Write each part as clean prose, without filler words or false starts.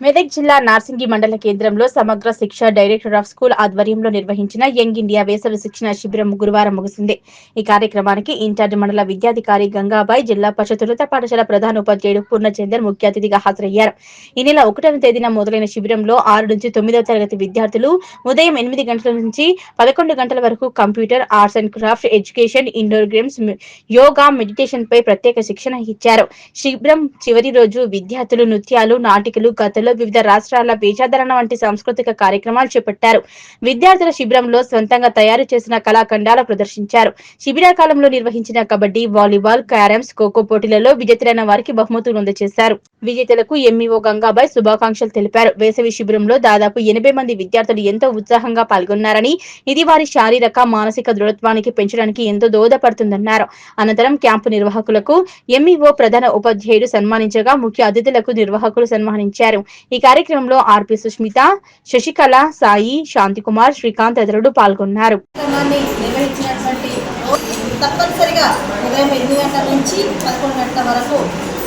మెదక్ జిల్లా నార్సింగి మండల కేంద్రంలో సమగ్ర శిక్ష డైరెక్టర్ ఆఫ్ స్కూల్ ఆధ్వర్యంలో నిర్వహించిన యంగ్ ఇండియా వేసవి శిక్షణ శిబిరం గురువారం ముగిసింది. ఈ కార్యక్రమానికి ఇన్ఛార్జ్ మండల విద్యాధికారి గంగాబాయ్, జిల్లా పరిషత్ ఉన్నత పాఠశాల ప్రధానోపాధ్యాయుడు పూర్ణచందర్ ముఖ్య అతిథిగా హాజరయ్యారు. ఈ నెల 1వ తేదీన మొదలైన శిబిరంలో 6 నుంచి 9వ తరగతి విద్యార్థులు ఉదయం 8 గంటల నుంచి 11 గంటల వరకు computer, arts and craft, education, indoor games, yoga, meditation పై ప్రత్యేక శిక్షణ ఇచ్చారు. శిబిరం చివరి రోజు విద్యార్థులు నృత్యాలు, నాటికలు, కథలు, వివిధ రాష్ట్రాల వేషధారణ వంటి సాంస్కృతిక కార్యక్రమాలు చేపట్టారు. విద్యార్థుల శిబిరంలో స్వంతంగా తయారు చేసిన కళాఖండాలు ప్రదర్శించారు. శిబిర కాలంలో నిర్వహించిన కబడ్డీ, వాలీబాల్, క్యారమ్స్, ఖోఖో పోటీలలో విజేతలైన వారికి బహుమతులు అందజేశారు. విజేతలకు ఎంఈఓ గంగాబాయ్ శుభాకాంక్షలు తెలిపారు. వేసవి శిబిరంలో దాదాపు 80 మంది విద్యార్థులు ఎంతో ఉత్సాహంగా పాల్గొన్నారని, ఇది వారి శారీరక, మానసిక దృఢత్వానికి పెంచడానికి ఎంతో దోహదపడుతుందన్నారు. అనంతరం క్యాంపు నిర్వాహకులకు ఎంఈఓ ప్రధాన ఉపాధ్యాయుడు సన్మానించగా, ముఖ్య అతిథులకు నిర్వాహకులు సన్మానించారు. ఈ కార్యక్రమంలో ఆర్పి సుష్మిత, శశికళ, సాయి, శాంతికుమార్, శ్రీకాంత్ తదితరులు పాల్గొన్నారు. తప్పనిసరిగా ఉదయం 8 గంటల నుంచి 11 గంటల వరకు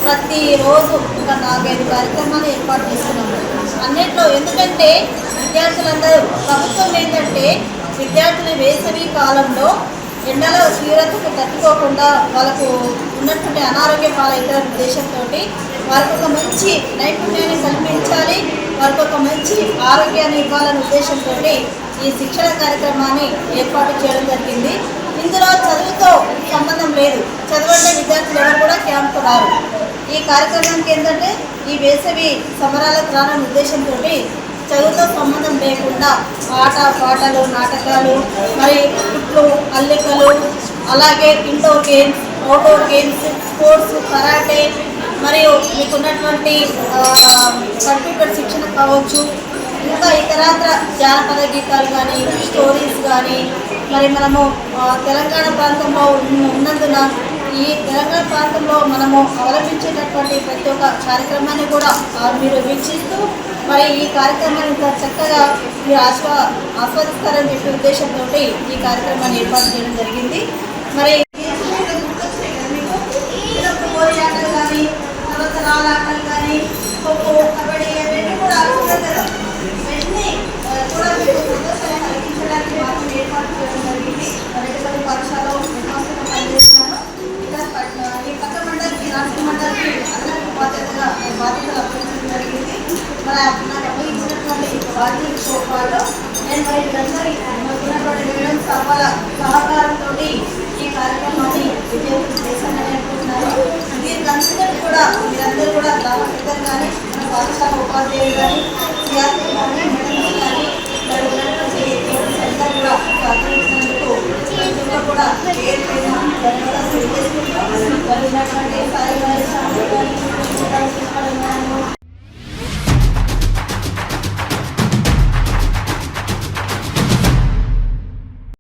ప్రతిరోజు ఒక 4-5 కార్యక్రమాలు ఏర్పాటు చేస్తున్నాము. అన్నిట్లో ఎందుకంటే విద్యార్థులందరూ ప్రభుత్వం ఏంటంటే విద్యార్థులు వేసవి కాలంలో ఎండల తీవ్రతకు తట్టుకోకుండా వాళ్ళకు ఉన్నటువంటి అనారోగ్య పాలైన ఉద్దేశంతో వారికి ఒక మంచి నైపుణ్యాన్ని కల్పించాలి, వారికి ఒక మంచి ఆరోగ్యాన్ని ఇవ్వాలనే ఉద్దేశంతో ఈ శిక్షణ కార్యక్రమాన్ని ఏర్పాటు చేయడం జరిగింది. ఇందులో చదువుతో సంబంధం లేదు, చదవండి విద్యార్థులు ఎవరు కూడా క్యాంపు రారు. ఈ కార్యక్రమానికి ఏంటంటే ఈ వేసవి సమరాలకు రానని ఉద్దేశంతో చదువుతో సంబంధం లేకుండా పాటలు, నాటకాలు, మరి కుట్లు, అల్లికలు, అలాగే indoor games, outdoor games, sports, karate, మరియు మీకున్నటువంటి కంప్యూటర్ శిక్షణ కావచ్చు, ఇంకా ఇతరత్ర జానపద గీతాలు కానీ, స్టోరీస్ కానీ, మరి మనము తెలంగాణ ప్రాంతంలో ఉన్నందున ఈ తెలంగాణ ప్రాంతంలో మనము అవలంబించేటటువంటి ప్రతి ఒక్క కార్యక్రమాన్ని కూడా మీరు వీక్షిస్తూ మరి ఈ కార్యక్రమాన్ని ఇంత చక్కగా మీరు ఆస్వాదిస్తారని చెప్పే ఉద్దేశంతో ఈ కార్యక్రమాన్ని ఏర్పాటు చేయడం జరిగింది. మరి ఆటలు కానీ, తర్వాత రాళ్ళ ఆటలు కానీ, ఖోఖో, కబడ్డీ అవన్నీ కూడా ఇవన్నీ కూడా మీరు సంతోషాన్ని కలిగించడానికి మాత్రం ఏర్పాటు చేయడం జరిగింది. రెడ్డిపల్లి పాఠశాలలో పనిచేస్తున్నాను. ఈ పక్క మండలికి, రాష్ట్ర మండలికి అందరికీ బాధ్యతలు అప్పగించడం జరిగింది. మరి నాకు అప్పగించినటువంటి బాధ్యత సోపాలో నేను మరి వీరందరి ఉన్నటువంటి మేడమ్స్ వాళ్ళ సహకారంతో ఈ కార్యక్రమాన్ని విజయవంతం చేశానని అనుకుంటున్నాను. వీరందరూ కూడా మీరందరూ కూడా గ్రామ పెద్దలు కానీ, మన పాఠశాల ఉపాధ్యాయులు కానీ, విద్యార్థులు కానీ, మేడమ్స్ కానీ, మరి ఉన్నటువంటి అందరూ కూడా సహకరించినందుకు కూడా పేరు ధన్యవాదాలు తెలియజేసుకుంటాం. మరి ఉన్నటువంటి సాయి గారి